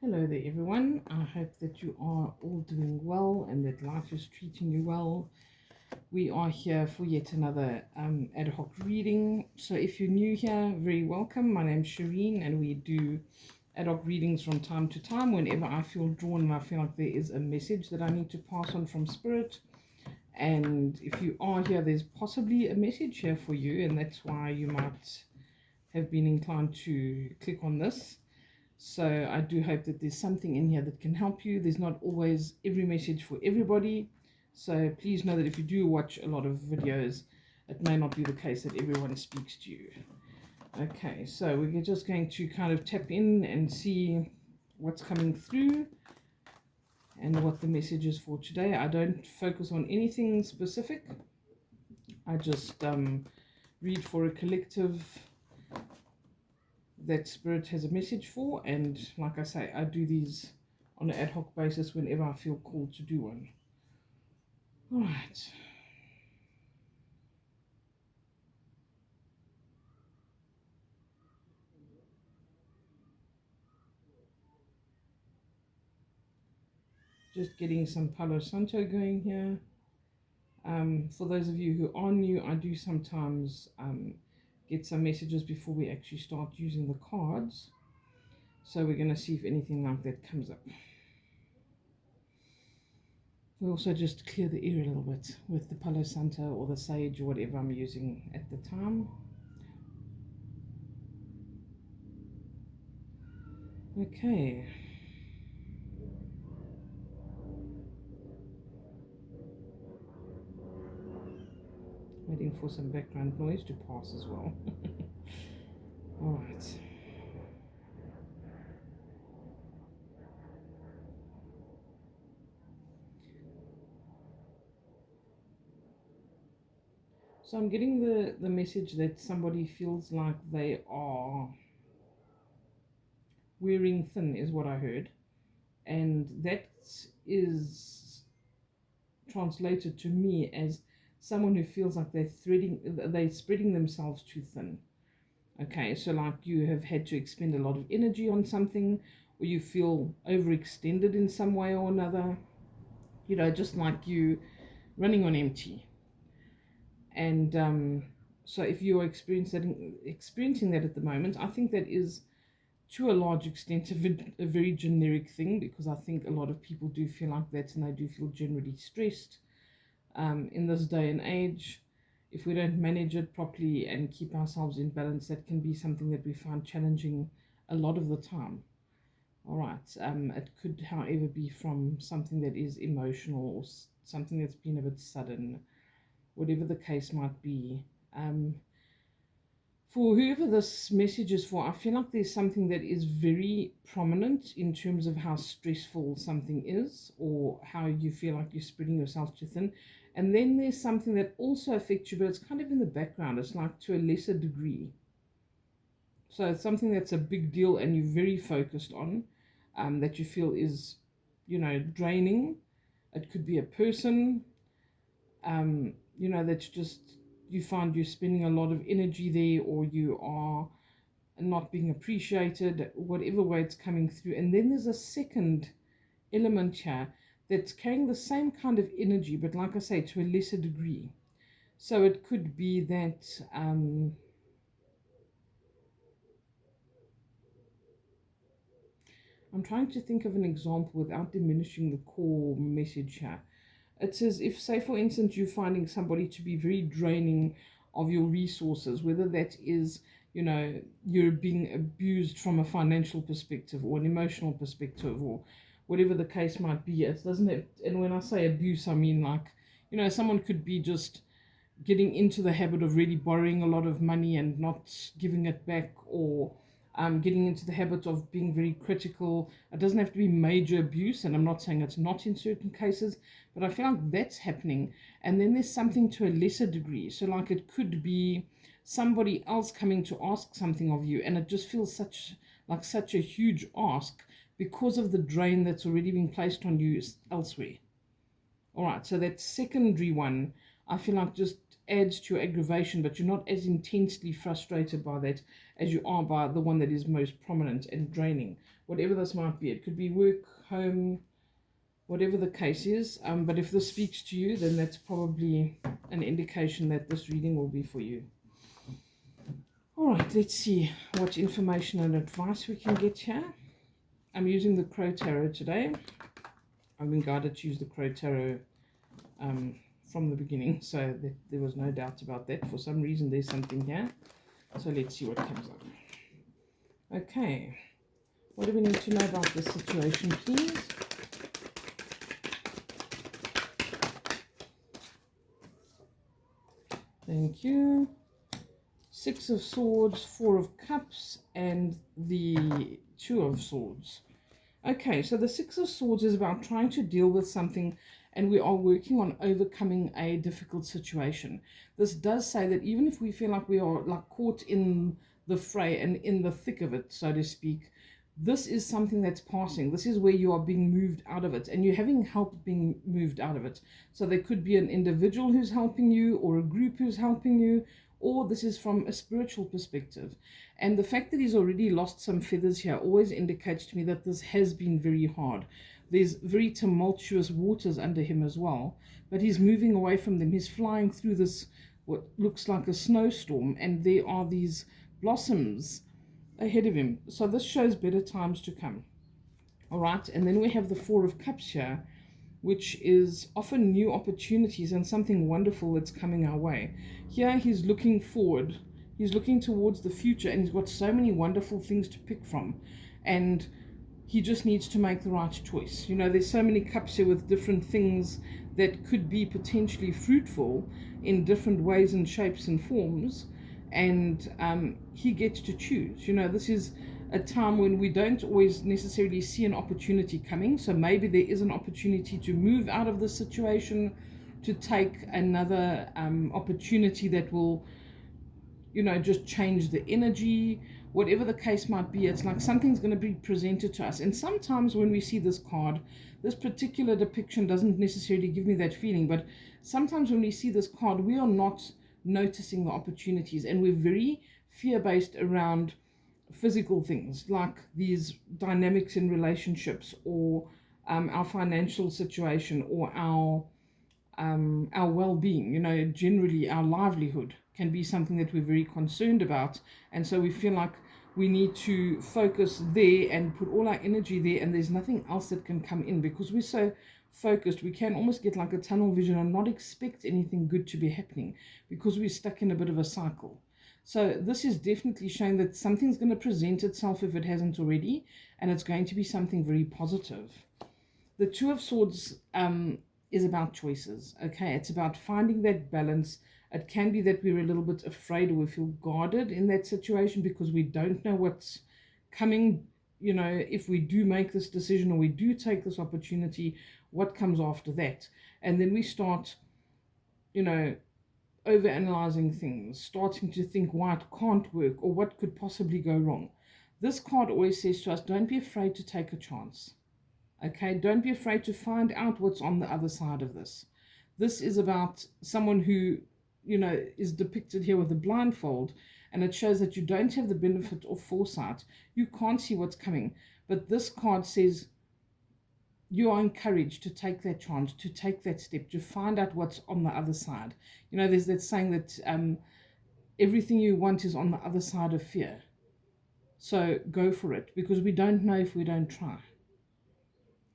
Hello there, everyone. I hope that you are all doing well and that life is treating you well. We are here for yet another ad hoc reading. So, if you're new here, very welcome. My name's Shereen, and we do ad hoc readings from time to time whenever I feel drawn and I feel like there is a message that I need to pass on from Spirit. And if you are here, there's possibly a message here for you, and that's why you might have been inclined to click on this. So I do hope that there's something in here that can help you. There's not always every message for everybody. So please know that if you do watch a lot of videos, it may not be the case that everyone speaks to you. Okay, so we're just going to kind of tap in and see what's coming through and what the message is for today. I don't focus on anything specific. I just read for a collective that Spirit has a message for, and like I say, I do these on an ad hoc basis whenever I feel called to do one. All right. Just getting some Palo Santo going here. For those of you who are new, I do sometimes get some messages before we actually start using the cards. So we're going to see if anything like that comes up. We also just clear the air a little bit with the Palo Santo or the sage or whatever I'm using at the time. Okay. Waiting for some background noise to pass as well. All right. So I'm getting the message that somebody feels like they are wearing thin, is what I heard. And that is translated to me as someone who feels like they're spreading themselves too thin. Okay, so like you have had to expend a lot of energy on something, or you feel overextended in some way or another, just like you running on empty. And so if you're experiencing that at the moment, I think that is to a large extent a very generic thing, because I think a lot of people do feel like that, and they do feel generally stressed in this day and age. If we don't manage it properly and keep ourselves in balance, that can be something that we find challenging a lot of the time. All right. It could, however, be from something that is emotional or something that's been a bit sudden, whatever the case might be. For whoever this message is for, I feel like there's something that is very prominent in terms of how stressful something is, or how you feel like you're spreading yourself too thin. And then there's something that also affects you, but it's kind of in the background. It's like to a lesser degree. So it's something that's a big deal and you're very focused on, that you feel is, draining. It could be a person, that's just, you find you're spending a lot of energy there, or you are not being appreciated, whatever way it's coming through. And then there's a second element here that's carrying the same kind of energy, but like I say, to a lesser degree. So it could be that I'm trying to think of an example without diminishing the core message here. It says, if, say, for instance, you're finding somebody to be very draining of your resources, whether that is, you're being abused from a financial perspective or an emotional perspective, or whatever the case might be. It doesn't have, and when I say abuse, I mean like, someone could be just getting into the habit of really borrowing a lot of money and not giving it back, or getting into the habit of being very critical. It doesn't have to be major abuse, and I'm not saying it's not in certain cases, but I feel like that's happening. And then there's something to a lesser degree. So like it could be somebody else coming to ask something of you, and it just feels such a huge ask because of the drain that's already been placed on you elsewhere. All right, so that secondary one, I feel like just adds to your aggravation, but you're not as intensely frustrated by that as you are by the one that is most prominent and draining. Whatever this might be, it could be work, home, whatever the case is. But if this speaks to you, then that's probably an indication that this reading will be for you. All right, let's see what information and advice we can get here. I'm using the Crow Tarot today. I've been guided to use the Crow Tarot from the beginning, so there was no doubt about that. For some reason, there's something here. So let's see what comes up. Okay, what do we need to know about this situation, please? Thank you. Six of Swords, Four of Cups, and the Two of Swords. Okay, so the Six of Swords is about trying to deal with something, and we are working on overcoming a difficult situation. This does say that even if we feel like we are like caught in the fray and in the thick of it, so to speak, this is something that's passing. This is where you are being moved out of it, and you're having help being moved out of it. So there could be an individual who's helping you, or a group who's helping you, or this is from a spiritual perspective. And the fact that he's already lost some feathers here always indicates to me that this has been very hard. There's very tumultuous waters under him as well, but he's moving away from them. He's flying through this, what looks like a snowstorm, and there are these blossoms ahead of him. So this shows better times to come. All right, and then we have the Four of Cups here, which is often new opportunities and something wonderful that's coming our way. Here he's looking forward, he's looking towards the future, and he's got so many wonderful things to pick from, and he just needs to make the right choice. You know, there's so many cups here with different things that could be potentially fruitful in different ways and shapes and forms, and he gets to choose. You know, this is a time when we don't always necessarily see an opportunity coming, so maybe there is an opportunity to move out of the situation, to take another opportunity that will, you know, just change the energy. Whatever the case might be, it's like something's going to be presented to us. And sometimes when we see this card, this particular depiction doesn't necessarily give me that feeling, but sometimes when we see this card, we are not noticing the opportunities, and we're very fear-based around physical things like these dynamics in relationships, or our financial situation, or our well-being. You know, generally our livelihood can be something that we're very concerned about, and so we feel like we need to focus there and put all our energy there, and there's nothing else that can come in because we're so focused. We can almost get like a tunnel vision and not expect anything good to be happening because we're stuck in a bit of a cycle. So this is definitely showing that something's going to present itself if it hasn't already, and it's going to be something very positive. The Two of Swords is about choices, okay? It's about finding that balance. It can be that we're a little bit afraid, or we feel guarded in that situation because we don't know what's coming. You know, if we do make this decision or we do take this opportunity, what comes after that? And then we start, you know, overanalyzing things, starting to think why it can't work or what could possibly go wrong. This card always says to us, don't be afraid to take a chance. Okay, don't be afraid to find out what's on the other side of this. This is about someone who, you know, is depicted here with a blindfold, and it shows that you don't have the benefit of foresight. You can't see what's coming. But this card says you are encouraged to take that chance, to take that step, to find out what's on the other side. You know, there's that saying that everything you want is on the other side of fear. So go for it, because we don't know if we don't try.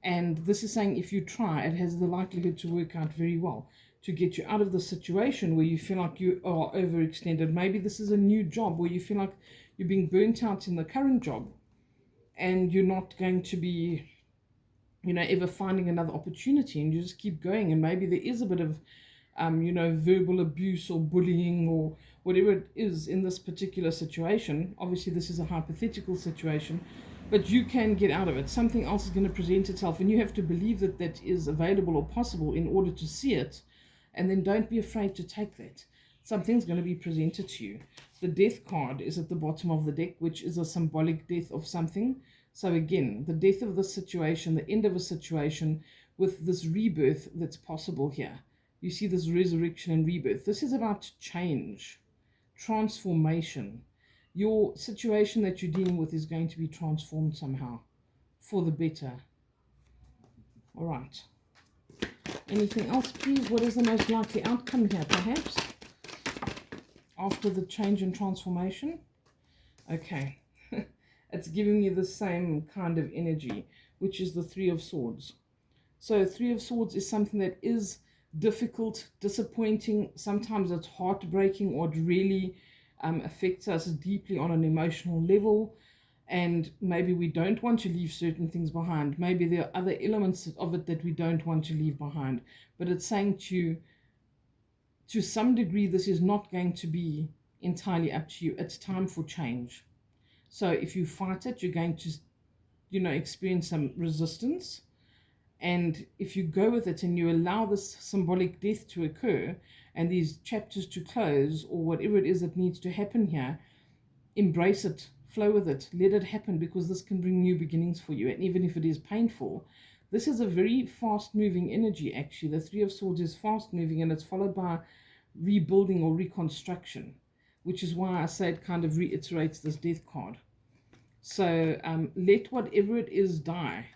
And this is saying if you try, it has the likelihood to work out very well, to get you out of the situation where you feel like you are overextended. Maybe this is a new job where you feel like you're being burnt out in the current job, and you're not going to be, you know, ever finding another opportunity, and you just keep going. And maybe there is a bit of, you know, verbal abuse or bullying or whatever it is in this particular situation. Obviously, this is a hypothetical situation, but you can get out of it. Something else is going to present itself, and you have to believe that that is available or possible in order to see it. And then don't be afraid to take that. Something's going to be presented to you. The Death card is at the bottom of the deck, which is a symbolic death of something. So again, the death of the situation, the end of a situation, with this rebirth that's possible here. You see this resurrection and rebirth. This is about change, transformation. Your situation that you're dealing with is going to be transformed somehow for the better. All right. Anything else, please? What is the most likely outcome here, perhaps, after the change and transformation? Okay. It's giving you the same kind of energy, which is the Three of Swords. So Three of Swords is something that is difficult, disappointing. Sometimes it's heartbreaking, or it really affects us deeply on an emotional level. And maybe we don't want to leave certain things behind. Maybe there are other elements of it that we don't want to leave behind. But it's saying to some degree, this is not going to be entirely up to you. It's time for change. So if you fight it, you're going to, experience some resistance. And if you go with it and you allow this symbolic death to occur and these chapters to close, or whatever it is that needs to happen here, embrace it, flow with it, let it happen, because this can bring new beginnings for you. And even if it is painful, this is a very fast moving energy. Actually, the Three of Swords is fast moving, and it's followed by rebuilding or reconstruction, which is why I say it kind of reiterates this death card. So let whatever it is die,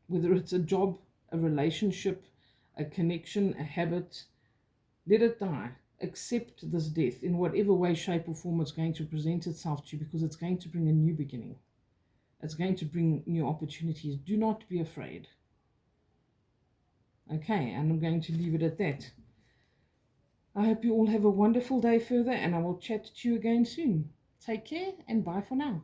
whether it's a job, a relationship, a connection, a habit, let it die. Accept this death in whatever way, shape, or form it's going to present itself to you, because it's going to bring a new beginning. It's going to bring new opportunities. Do not be afraid. Okay, and I'm going to leave it at that. I hope you all have a wonderful day further, and I will chat to you again soon. Take care, and bye for now.